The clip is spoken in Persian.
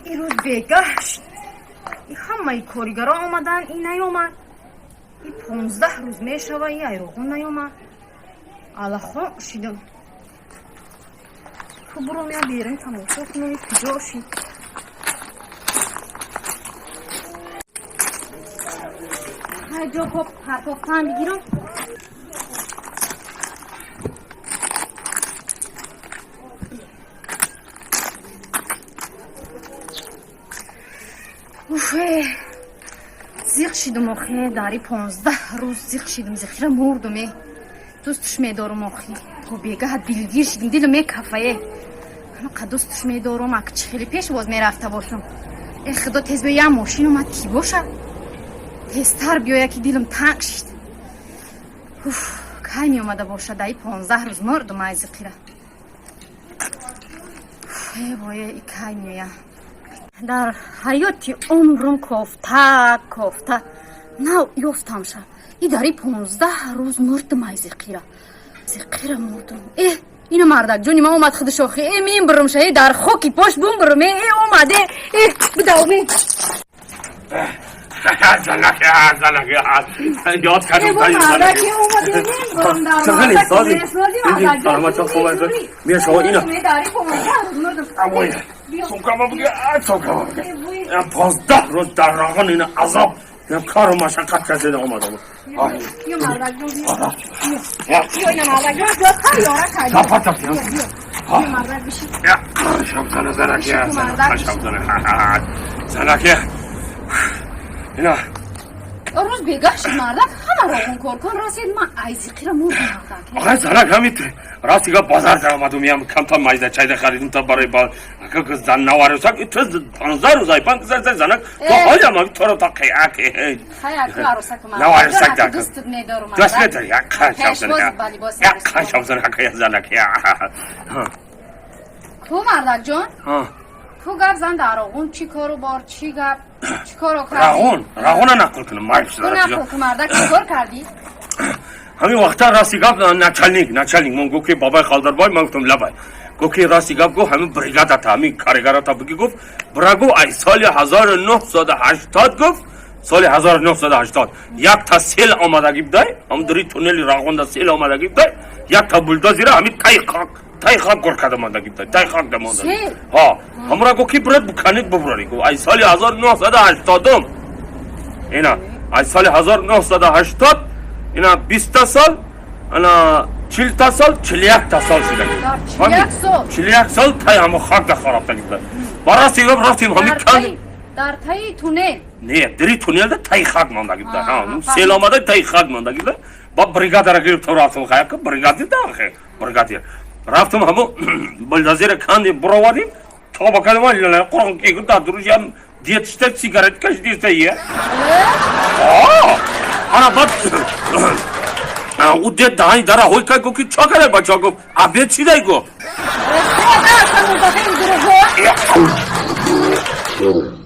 این روز بگشت همه کارگرها آمدن این نیامد. این 15 روز میشوه این ایروغون نیامد. الان شیدم تو برو میا بیرون تماشا کنم کجا شید. های جا خب پرتافتن بگیرم. زیق شیدم آخه داری 15 روز زیق شیدم زیخیره مردم. دوستش میدارم آخی تو بیگه حد بیلگیر شیدیم دیلم یک کفایه که دوستش میدارم اگه چه خیلی پیش باز میرفته باشم. ای خدا تیز به یه ماشین اومد کی باشه تیزتر بیا یکی دیلم تنگ شید. که می اومده باشه دایی 15 روز مردم ای زیقیره. ای بایه ای که میویه در حیاتی عمرم کافته نه یفتم شد ای داری 15 روز مردم ای زیقیره مردم. اینو مردک جونی ما اومد خودش آخی میم برم شه در خوکی پاش بوم برم اومده بداومی زلک یاد کردم مردکی اومده میم برم در چقدر مردکی دیدیم سلامت چون خوب است میره شما اینا داری 15 روز مردم. اموی سوکما بگه 15 روز در راغن این عذاب یه کار و مشقت کردن اومدم. یا مردک جون یا مردک جون تیاره زفت یا مردک بشید شمزنه زنکه اینا روز بگشت مردک همه را اون کار کن راسید من ایزیقی را مردم مردک. آقای زنک همیت راستی که بازار در آمدم میم کم تا مایده چایده خریدم تا برای بال که زن نوارسک تو 15 روزای 15 زنک تو حالا ما تو رو تا قیعه خیلی عروسک مردک نوارسک در دوستت میدارم دوست میداری یک خشم زنک یک زنک تو مردک جان تو گفت زن در آقون چی کارو بار چی گفت چی کارو کردی؟ راغون نقل کنم مایش تو نقل که مردک چی کار کردی؟ همین وقتا راستی گفت نچلنیک من گفت که بابای خالدر بای من گفتم لبای گفت که راستی گفت همین بریگاد تا همین کارگرا تا بگی گفت برگو ای سال 1980 گفت سال 1980 یک تا سیل آمدگی بدای هم داری تونلی راغون دا سیل آمدگی بدای یک تا بولدوزر همین تای خاک گر کرده ماندگی بدای تای خاک دماندگی همرا گفت که برد بکنید ببراری گفت ای سال 1980 اینا ای سال 1980 اینا 20 سال اینا 40 سال 41 سال شده 41 سال تای همه خاک دا خراب تگیده براستی گفت رفتیم همین کن در تای تونل نه دری تونل دا تای خاک ماندگی ده سیل آمده تای خاک ماندگی ده با بریگاد را گرفت رفتم خیلی که بریگادی ده بریگادی رفتم همو بلدازیر کندی بروادیم تا بکنم ولی قرآن که گفت دروش هم دیتشته سیگارت کش دیسته یه انا بعد او دید دهانی داره هوی که گفت که چا کرده بچه گفت عبیت چی دایی گفت رسته